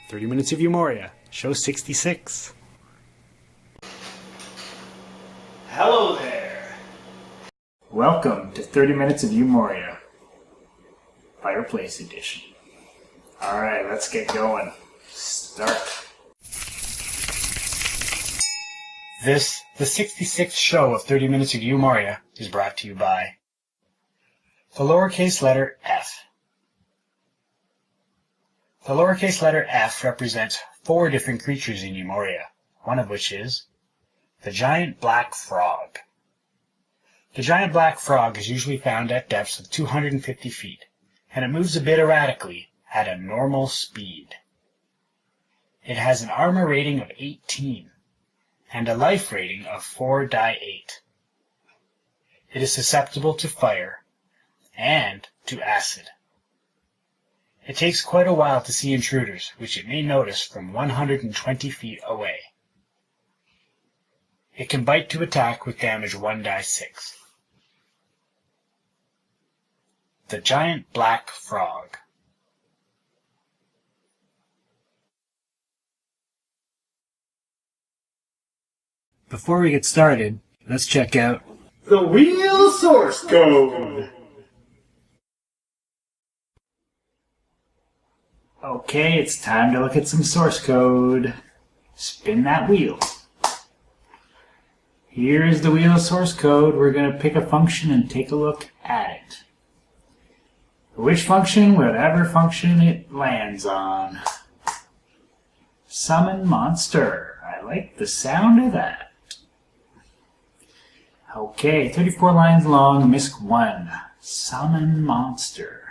30 Minutes of UMoria, show 66. Hello there! Welcome to 30 Minutes of UMoria, Fireplace Edition. Alright, let's get going. Start. This, the 66th show of 30 Minutes of UMoria, is brought to you by the lowercase letter F. The lowercase letter F represents 4 different creatures in UMoria, one of which is the giant black frog. The giant black frog is usually found at depths of 250 feet, and it moves a bit erratically at a normal speed. It has an armor rating of 18 and a life rating of 4/8. It is susceptible to fire and to acid. It takes quite a while to see intruders, which it may notice from 120 feet away. It can bite to attack with damage 1/6. The giant black frog. Before we get started, let's check out the real source code! Okay, it's time to look at some source code. Spin that wheel. Here's the wheel of source code. We're going to pick a function and take a look at it. Which function? Whatever function it lands on. Summon monster. I like the sound of that. Okay, 34 lines long, MISC 1. Summon monster.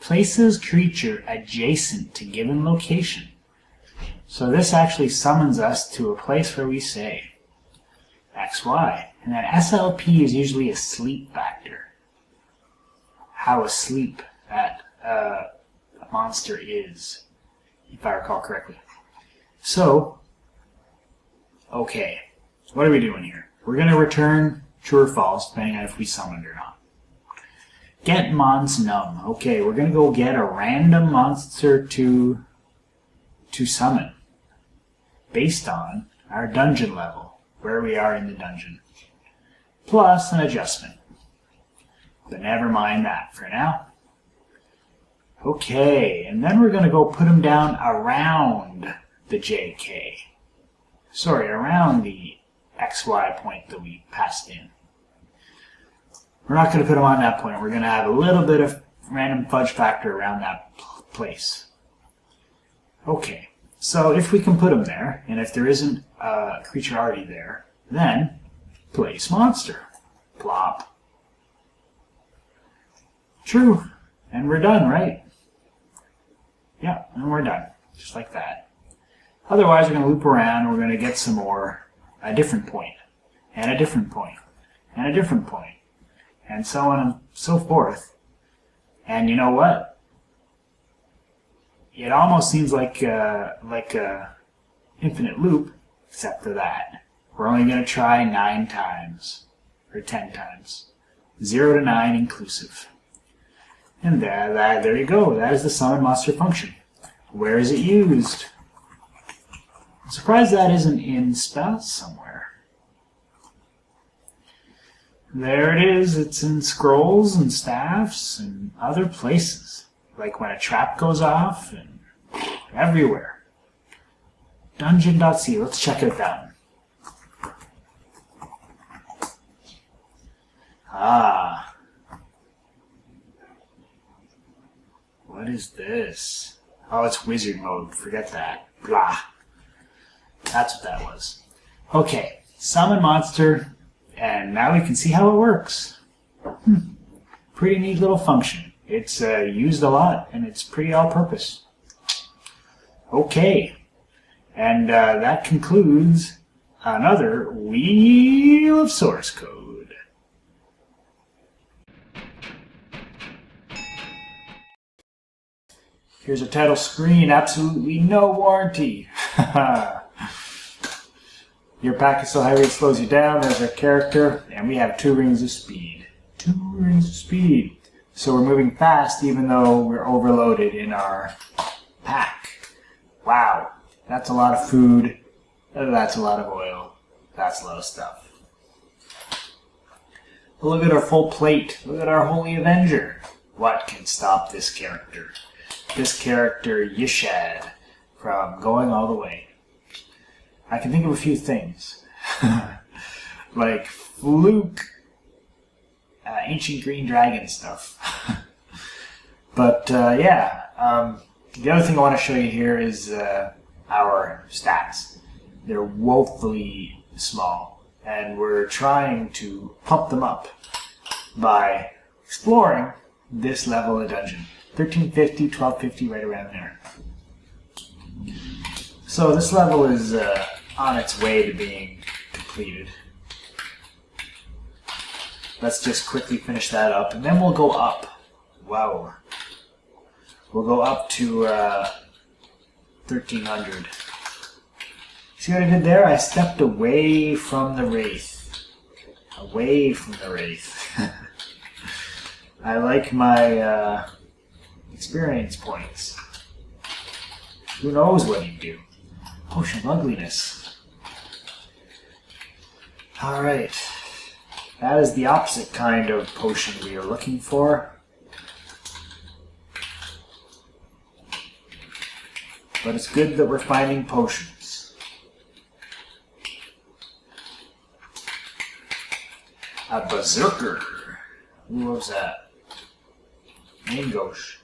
Places creature adjacent to given location. So this actually summons us to a place where we say XY. And that SLP is usually a sleep factor. How asleep that monster is, if I recall correctly. So, okay, what are we doing here? We're going to return true or false, depending on if we summoned or not. Get mons num. Okay, we're going to go get a random monster to summon based on our dungeon level, where we are in the dungeon, plus an adjustment. But never mind that for now. Okay, and then we're going to go put them down around the JK. Sorry, around the XY point that we passed in. We're not going to put them on that point. We're going to have a little bit of random fudge factor around that place. Okay, so if we can put them there, and if there isn't a creature already there, then place monster. Plop. True. And we're done, right? Yeah, and we're done. Just like that. Otherwise, we're going to loop around, and we're going to get some more, a different point, and a different point, and a different point. And so on and so forth. And you know what? It almost seems like a infinite loop, except for that. We're only going to try 9 times, or 10 times. 0 to 9 inclusive. And there you go. That is the summon monster function. Where is it used? I'm surprised that isn't in spells somewhere. There it is. It's in scrolls and staffs and other places. Like when a trap goes off and everywhere. Dungeon.c. Let's check out that one. Ah. What is this? Oh, it's wizard mode. Forget that. Blah. That's what that was. Okay. Summon monster. And now we can see how it works. Pretty neat little function. It's used a lot, and it's pretty all-purpose. Okay. And that concludes another Wheel of Source Code. Here's a title screen. Absolutely no warranty. Your pack is so heavy it slows you down. There's our character, and we have 2 rings of speed. 2 rings of speed. So we're moving fast even though we're overloaded in our pack. Wow, that's a lot of food. That's a lot of oil. That's a lot of stuff. Look at our full plate. Look at our Holy Avenger. What can stop this character? This character, Yishad, from going all the way. I can think of a few things. Like fluke, ancient green dragon stuff. But yeah, the other thing I want to show you here is our stats. They're woefully small, and we're trying to pump them up by exploring this level of dungeon. 1350, 1250, right around there. So this level is on its way to being completed. Let's just quickly finish that up, and then we'll go up. Wow. We'll go up to 1300. See what I did there? I stepped away from the Wraith. Away from the Wraith. I like my experience points. Who knows what you do? Potion of Ugliness. Alright. That is the opposite kind of potion we are looking for. But it's good that we're finding potions. A Berserker. Who was that? Mangosh.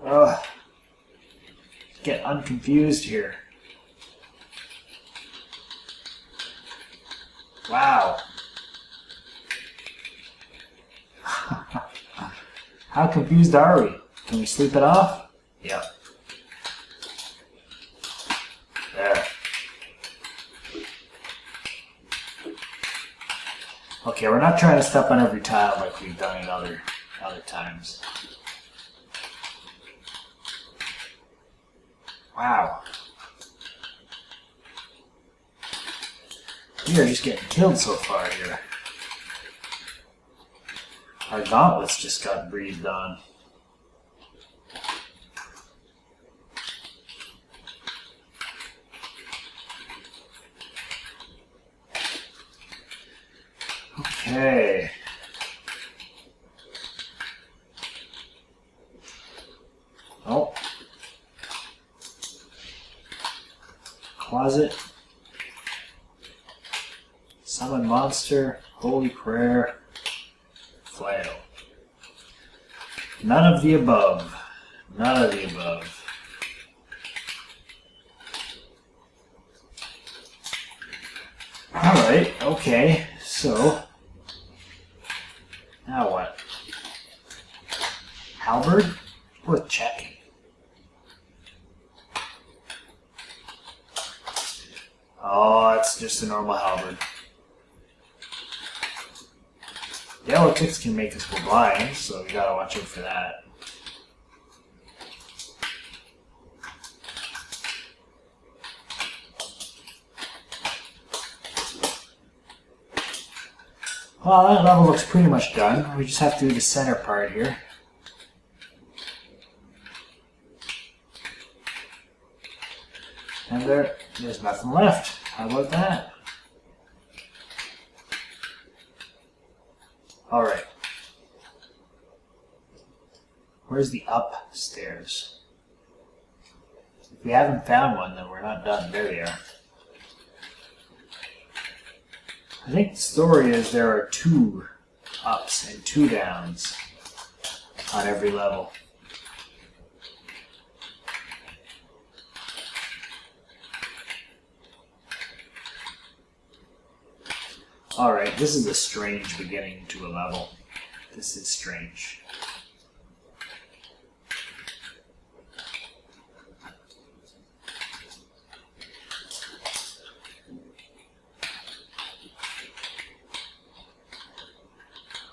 Ugh. Get unconfused here. Wow. How confused are we? Can we sleep it off? Yep. There. Okay, we're not trying to step on every tile like we've done in other times. Wow. We are just getting killed so far here. Our gauntlets just got breathed on. Okay. Oh. Closet. Summon monster. Holy prayer. Flail. None of the above. None of the above. Alright, okay, so now what? Halberd? Worth checking. Oh, it's just a normal halberd. Yellow ticks can make us go blind, so we gotta watch out for that. Well, that level looks pretty much done. We just have to do the center part here. And there's nothing left. How about that? Alright. Where's the upstairs? If we haven't found one, then we're not done. There they are. I think the story is there are 2 ups and 2 downs on every level. Alright, this is a strange beginning to a level. This is strange.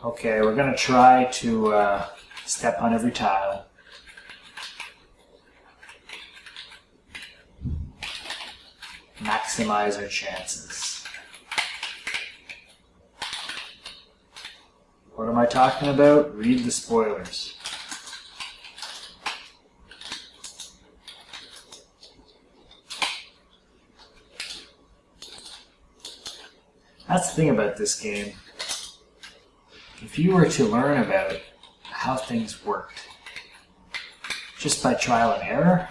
Okay, we're going to try to step on every tile. Maximize our chances. am I talking about? Read the spoilers. That's the thing about this game. If you were to learn about how things worked just by trial and error,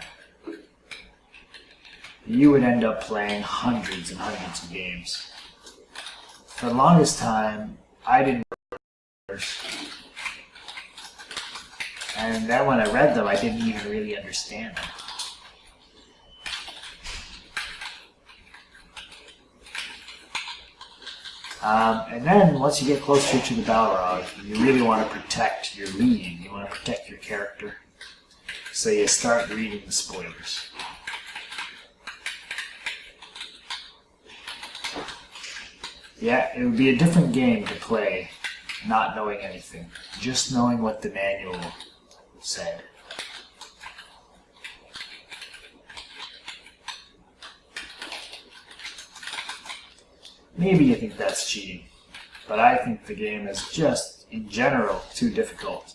you would end up playing hundreds and hundreds of games. For the longest time, I didn't know. And then when I read them, I didn't even really understand them. And then, once you get closer to the Balrog, you really want to protect your lead. You want to protect your character. So you start reading the spoilers. Yeah, it would be a different game to play not knowing anything. Just knowing what the manual said. Maybe you think that's cheating, but I think the game is just, in general, too difficult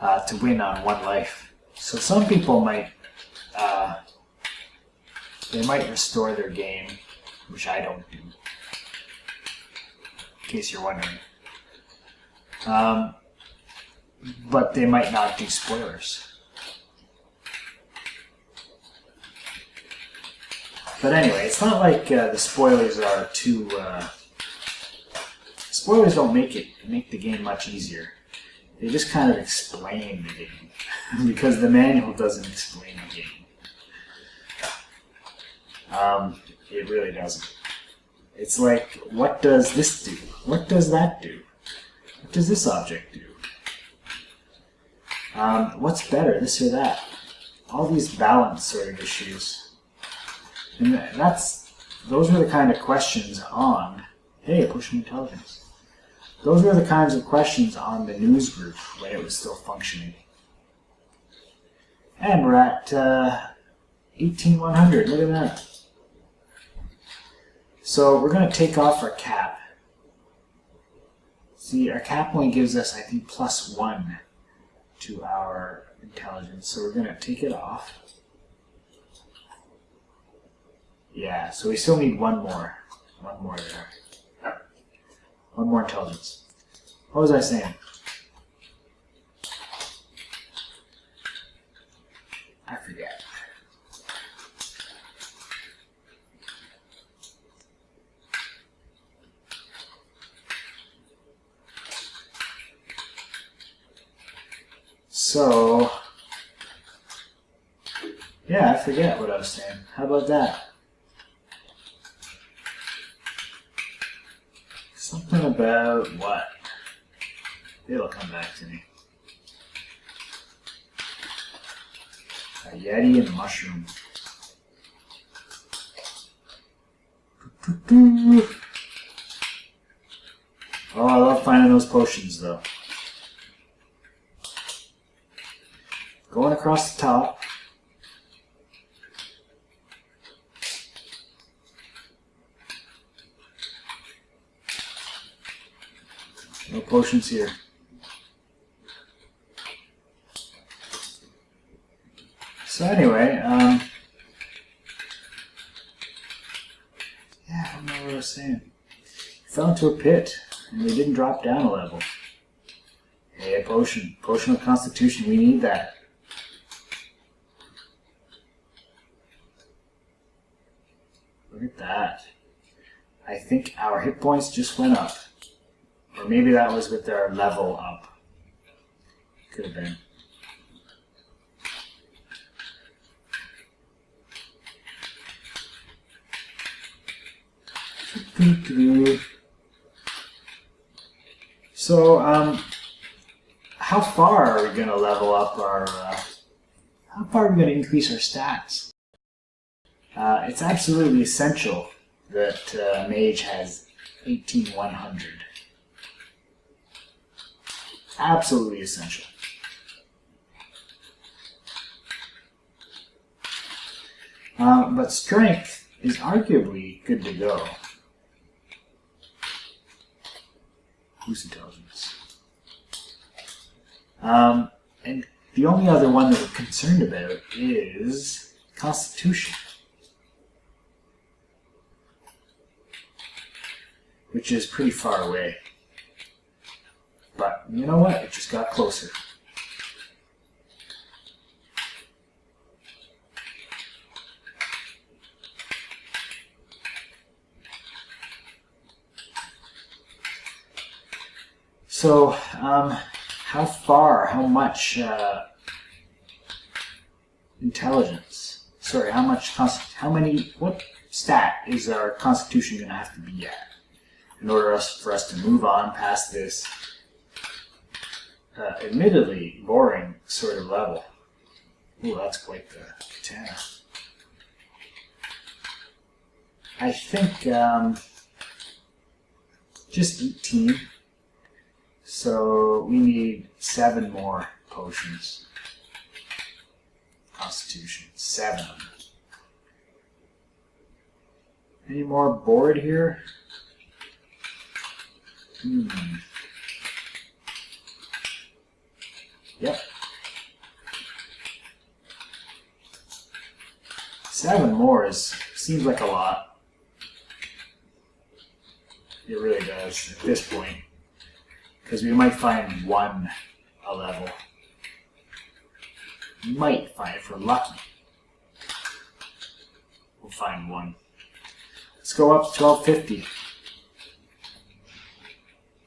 to win on one life. So some people might, they might restore their game, which I don't do, in case you're wondering. But they might not do spoilers. But anyway, it's not like the spoilers are too... spoilers don't make the game much easier. They just kind of explain the game. Because the manual doesn't explain the game. It really doesn't. It's like, what does this do? What does that do? What does this object do? What's better, this or that? All these balance sort of issues. And those were the kind of questions on, hey, pushing intelligence. Those were the kinds of questions on the news group when it was still functioning. And we're at 18,100, look at that. So we're going to take off our cap. See, our cap only gives us, I think, +1 to our intelligence. So we're going to take it off. Yeah, so we still need one more. One more there. One more intelligence. What was I saying? I forget. So, yeah, I forget what I was saying. How about that? Something about what? It'll come back to me. A Yeti and a mushroom. Oh, I love finding those potions, though. Going across the top. No potions here. So anyway, yeah, I don't know what I was saying. Fell into a pit, and we didn't drop down a level. Hey, a potion. Potion of Constitution, we need that. Look at that. I think our hit points just went up. Or maybe that was with our level up. Could have been. So, how far are we going to level up our... how far are we going to increase our stats? It's absolutely essential that Mage has 18,100. Absolutely essential. But Strength is arguably good to go. Who's intelligence? And the only other one that we're concerned about is Constitution, which is pretty far away. But you know what? It just got closer. So, how much intelligence? Sorry, what stat is our Constitution going to have to be at in order for us to move on past this admittedly boring sort of level? Ooh, that's quite the katana. I think just 18. So we need 7 more potions. Constitution, 7 of them. Any more board here? Yep. 7 more seems like a lot. It really does at this point. Because we might find 1 a level. Might find, if we're lucky. We'll find 1. Let's go up to 1250.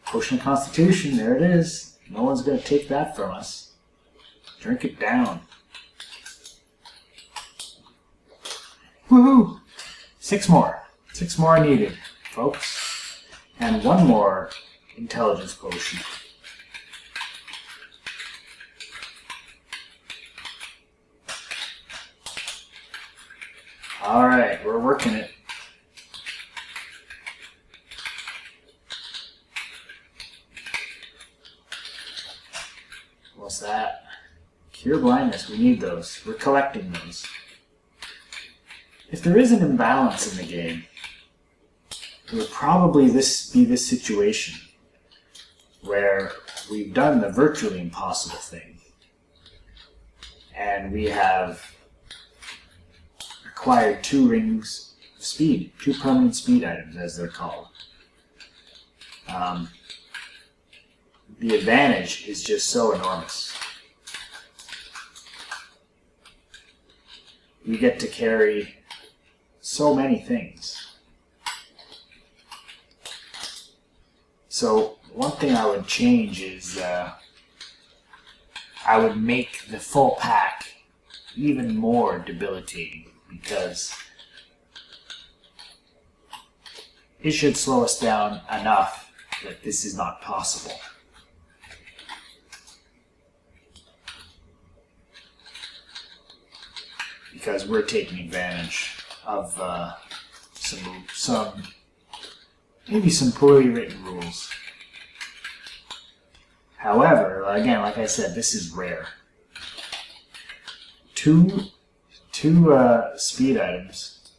Potion of Constitution, there it is. No one's going to take that from us. Drink it down. Woohoo! 6 more. 6 more needed, folks. And 1 more intelligence potion. Alright, we're working it. What's that? Cure blindness, we need those. We're collecting those. If there is an imbalance in the game, it would probably be this situation where we've done the virtually impossible thing and we have acquired 2 rings of speed, 2 permanent speed items as they're called. The advantage is just so enormous. We get to carry so many things. So one thing I would change is I would make the full pack even more debilitating, because it should slow us down enough that this is not possible. Because we're taking advantage of maybe some poorly written rules. However, again, like I said, this is rare. 2 speed items.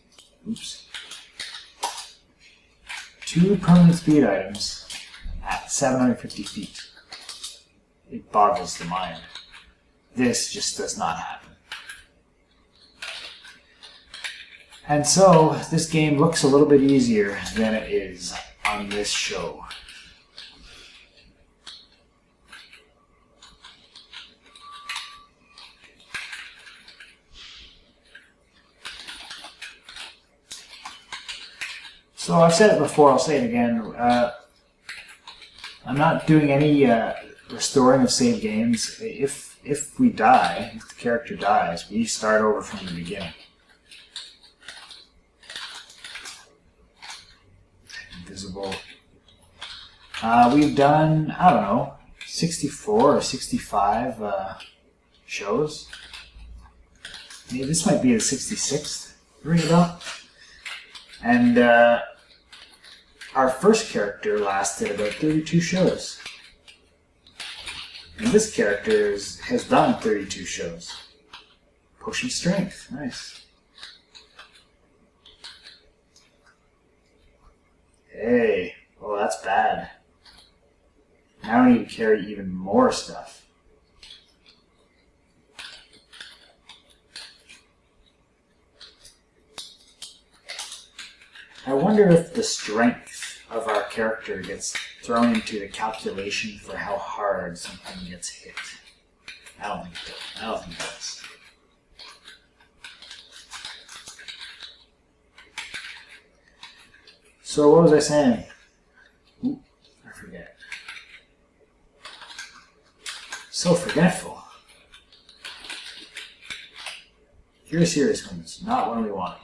Oops. 2 permanent speed items at 750 feet. It boggles the mind. This just does not happen. And so, this game looks a little bit easier than it is on this show. So I've said it before, I'll say it again. I'm not doing any restoring of save games. If we die, if the character dies, we start over from the beginning. Invisible. We've done, I don't know, 64 or 65 shows. Maybe this might be the 66th. Ring a bell. And our first character lasted about 32 shows. And this character has done 32 shows. Potion strength, nice. Hey, oh, that's bad. Now we need to carry even more stuff. I wonder if the strength of our character gets thrown into the calculation for how hard something gets hit. I don't think it does. So what was I saying? Ooh, I forget. So forgetful. Here's serious ones, not one we want.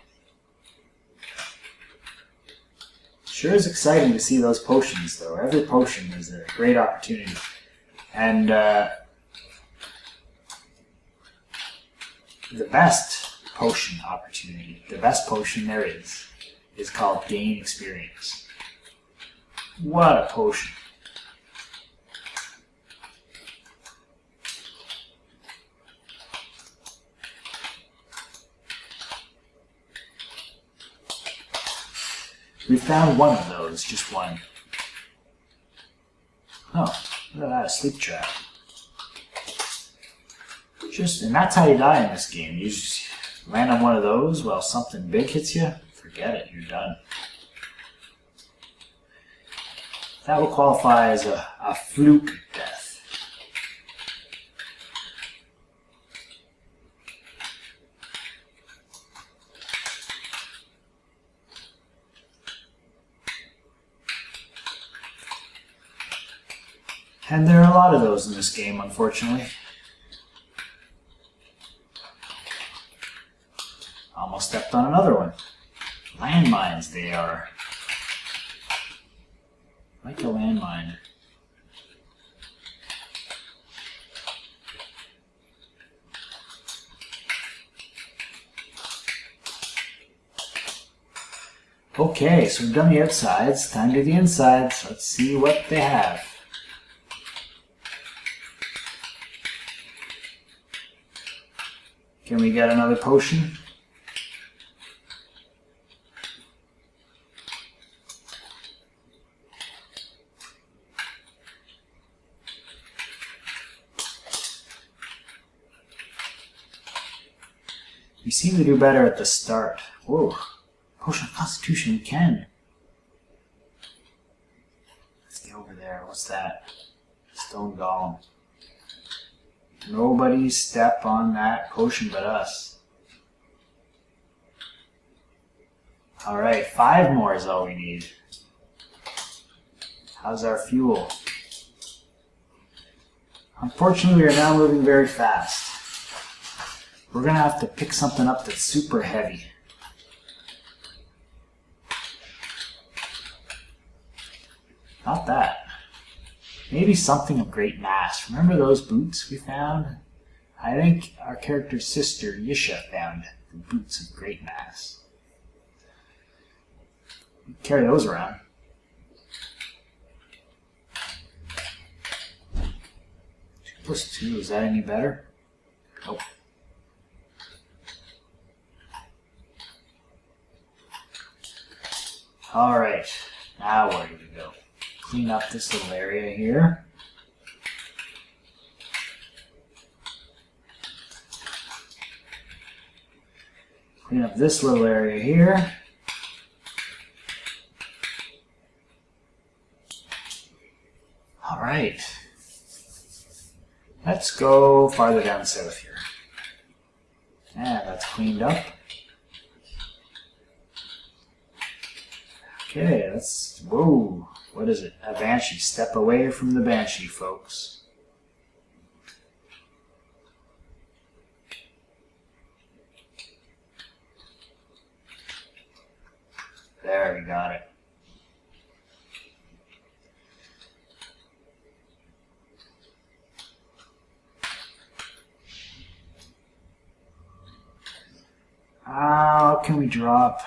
Sure is exciting to see those potions, though. Every potion is a great opportunity. And the best potion opportunity, the best potion there is called Gain Experience. What a potion. We found one of those, just one. Oh, look at that, a sleep trap. And that's how you die in this game. You just land on one of those while something big hits you, forget it, you're done. That will qualify as a fluke death. And there are a lot of those in this game, unfortunately. Almost stepped on another one. Landmines, they are. Like a landmine. Okay, so we've done the outsides. Time to do the insides. Let's see what they have. Can we get another potion? We seem to do better at the start. Whoa. Potion of Constitution, we can. Let's get over there. What's that? Stone Golem. Nobody step on that potion but us. Alright, 5 more is all we need. How's our fuel? Unfortunately, we are now moving very fast. We're going to have to pick something up that's super heavy. Not that. Maybe something of great mass. Remember those boots we found? I think our character's sister, Yisha, found the boots of great mass. We carry those around. +2, is that any better? Nope. Alright, now where do we go? Clean up this little area here. Clean up this little area here. Alright. Let's go farther down south here. And that's cleaned up. Okay, let's, whoa, what is it? A Banshee. Step away from the Banshee, folks. There, we got it. What can we drop?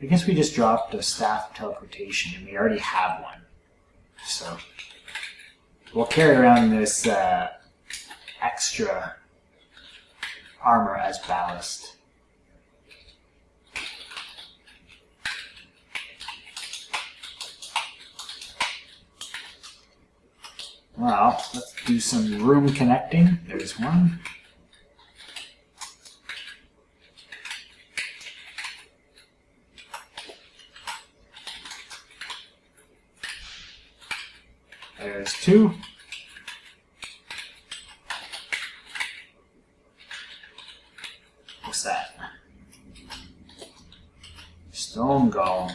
I guess we just dropped a staff of teleportation, and we already have one. So we'll carry around this extra armor as ballast. Well, let's do some room connecting. There's one. There's two. What's that? Stone golem.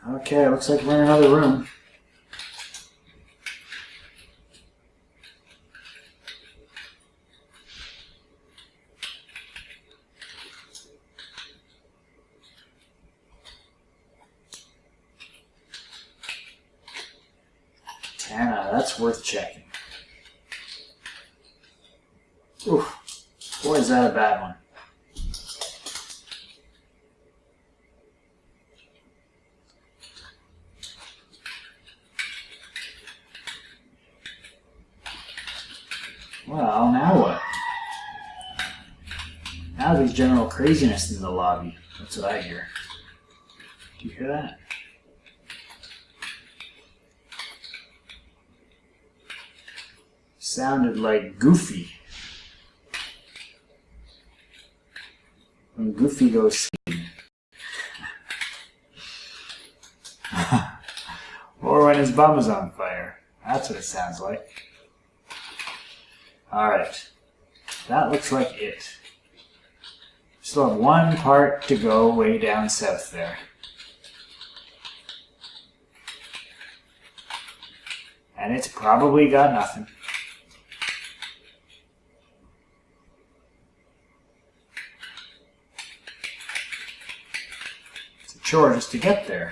Okay, looks like we're in another room. Tana, that's worth checking. Oof. Boy, is that a bad one. Well, now what? Now there's general craziness in the lobby. That's what I hear. Do you hear that? Sounded like Goofy. When Goofy goes skiing. Or when his bum is on fire. That's what it sounds like. Alright. That looks like it. Still have one part to go way down south there. And it's probably got nothing. It's a chore just to get there.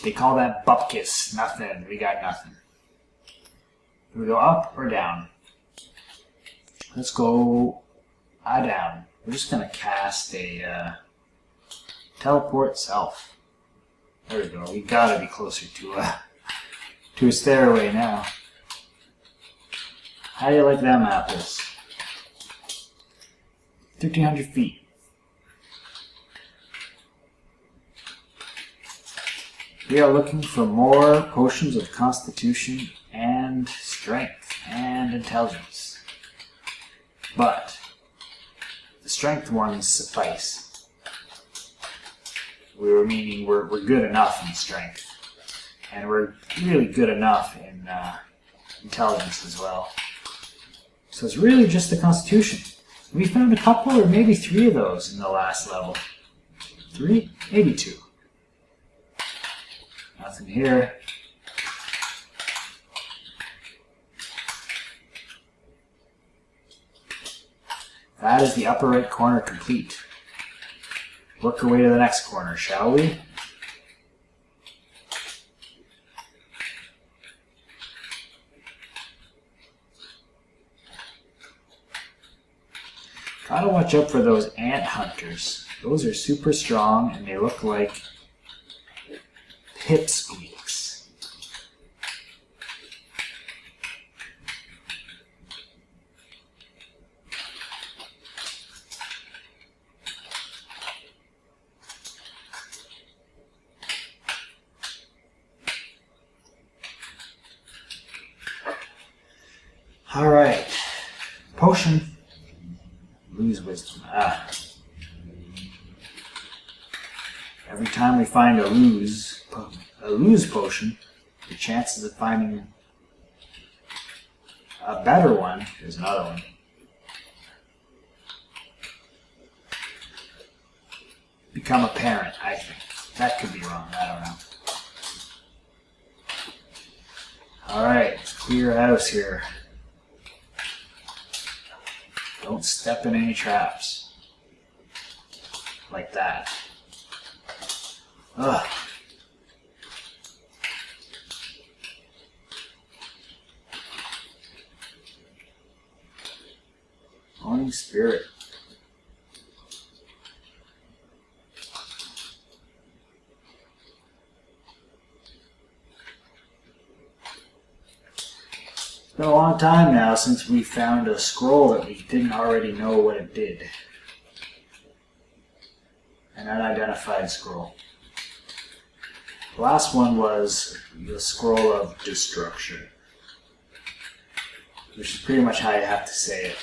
They call that bupkis. Nothing. We got nothing. Do we go up or down? Let's go down. We're just going to cast a teleport self. There we go. We got to be closer to a stairway now. How do you like them apples? 1,300 feet. We are looking for more potions of constitution and strength and intelligence. But the strength ones suffice. We were meaning we're good enough in strength. And we're really good enough in intelligence as well. So it's really just the constitution. We found a couple or maybe 3 of those in the last level. 3? Maybe 2. Nothing here. That is the upper right corner complete. Work our way to the next corner, shall we? Gotta watch out for those ant hunters. Those are super strong and they look like pipsqueaks. All right, potion. Lose wisdom. Every time we find a lose potion, the chances of finding a better one, there's another one, become apparent, I think. That could be wrong, I don't know. Alright, let's clear house here. Don't step in any traps. Like that. Ugh. Holy Spirit. been a long time now since we found a scroll that we didn't already know what it did. An unidentified scroll. The last one was the Scroll of Destruction, which is pretty much how you have to say it.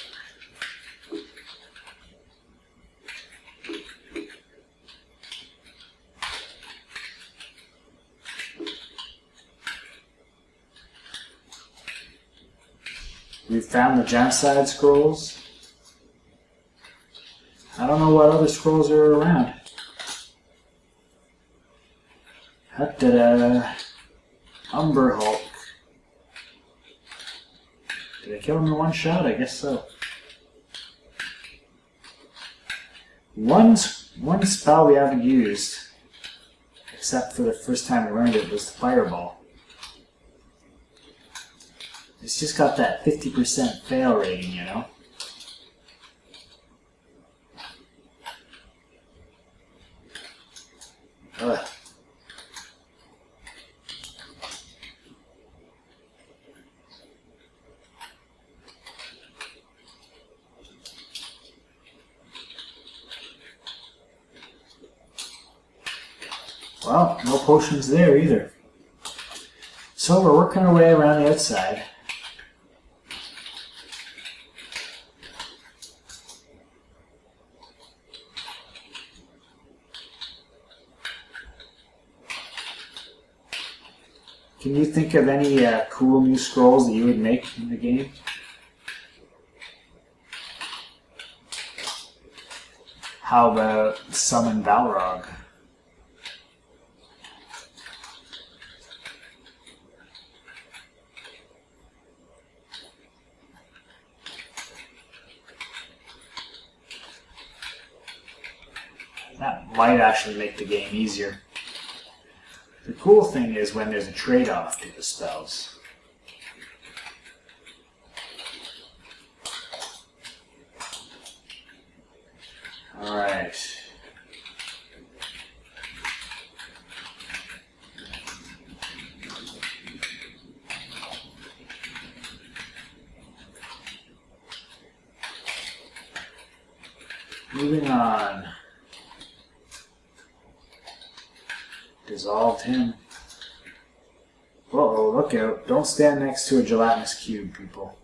We've found the genocide scrolls. I don't know what other scrolls are around. Umber Hulk. Did I kill him in one shot? I guess so. One spell we haven't used, except for the first time we learned it, was the Fireball. It's just got that 50% fail rating, you know? Ugh. Well, no potions there either. So we're working our way around the outside. Can you think of any cool new scrolls that you would make in the game? How about Summon Balrog? That might actually make the game easier. The cool thing is when there's a trade-off to the spells. Alright. Moving on. Dissolved him. Uh-oh, look out. Don't stand next to a gelatinous cube, people.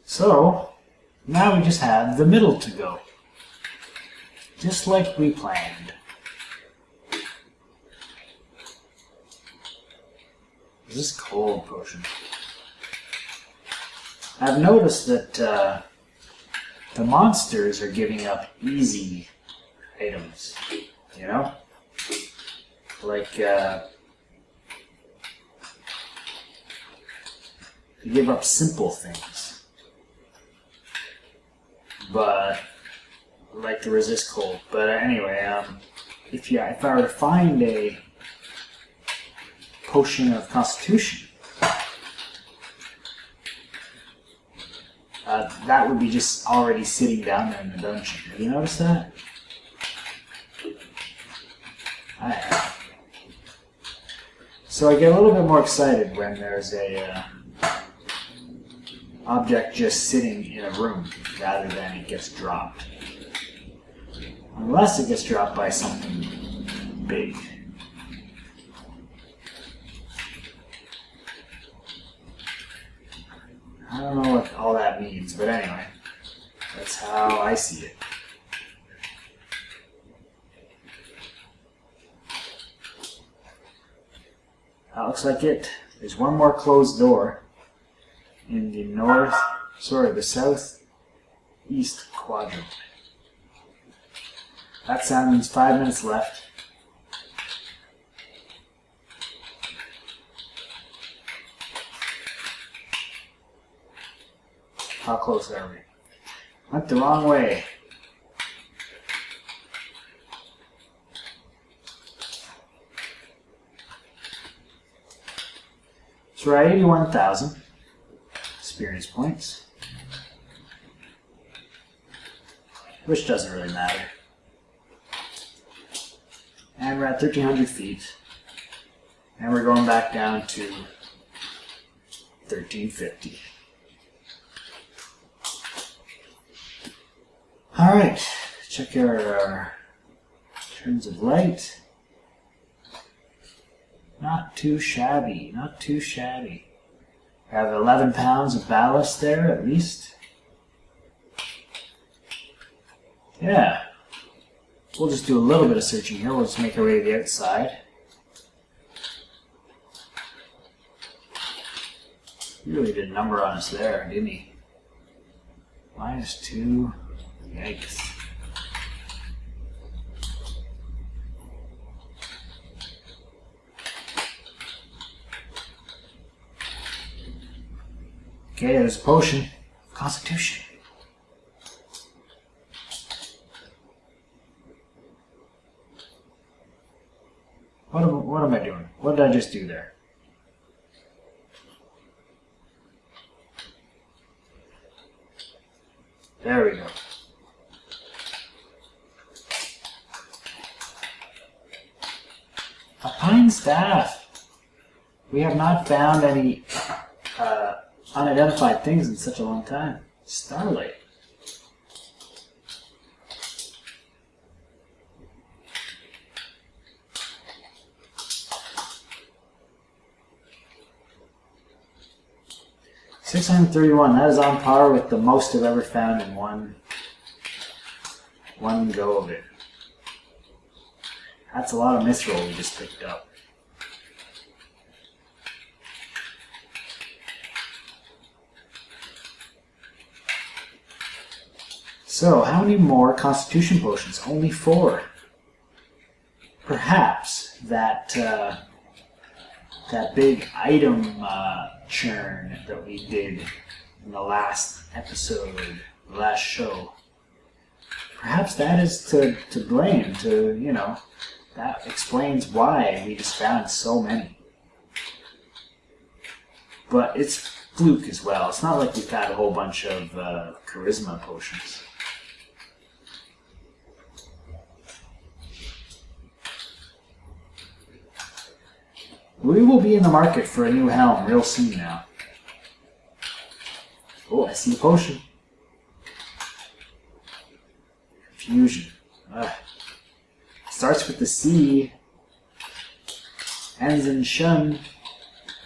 So, now we just have the middle to go. Just like we planned. This is cold potion. I've noticed that the monsters are giving up easy items, you know? Like, they give up simple things. But like to resist cold. But anyway, if I were to find a potion of Constitution, that would be just already sitting down there in the dungeon. Have you noticed that? I have. So I get a little bit more excited when there's a object just sitting in a room rather than it gets dropped. Unless it gets dropped by something big. I don't know what all that means, but anyway, that's how I see it. That looks like it. There's one more closed door in the southeast quadrant. That sound means 5 minutes left. How close are we? Went the wrong way. So we're at 81,000 experience points, which doesn't really matter. And we're at 1,300 feet, and we're going back down to 1,350. All right, check our turns of light. Not too shabby, not too shabby. I have 11 pounds of ballast there at least. Yeah. We'll just do a little bit of searching here. We'll just make our way to the outside. He really did a number on us there, didn't he? -2. Yikes. Okay, there's a potion. Constitution. What am I doing? What did I just do there? There we go. A pine staff. We have not found any unidentified things in such a long time. Starlight. $631. That is on par with the most I've ever found in one go of it. That's a lot of mithril we just picked up. So, how many more Constitution potions? Only 4. Perhaps that big item churn that we did in the last episode, the last show. Perhaps that is to blame, that explains why we just found so many. But it's fluke as well. It's not like we've got a whole bunch of charisma potions. We will be in the market for a new helm real soon now. Oh, I see a potion. Confusion. Starts with the C. Ends in shun.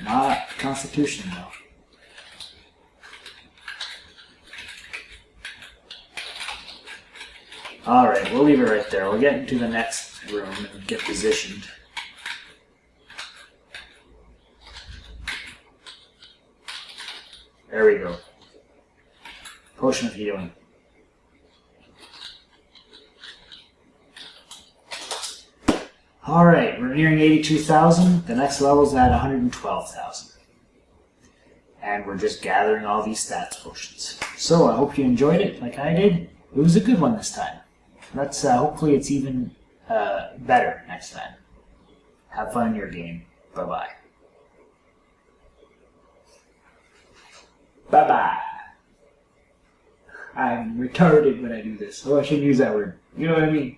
Not Constitution, though. Alright, we'll leave it right there. We'll get into the next room and get positioned. There we go. Potion of healing. Alright, we're nearing 82,000. The next level's at 112,000. And we're just gathering all these stats potions. So I hope you enjoyed it like I did. It was a good one this time. Let's hopefully it's even better next time. Have fun in your game. Bye-bye. Bye-bye. I'm retarded when I do this. Oh, I shouldn't use that word. You know what I mean?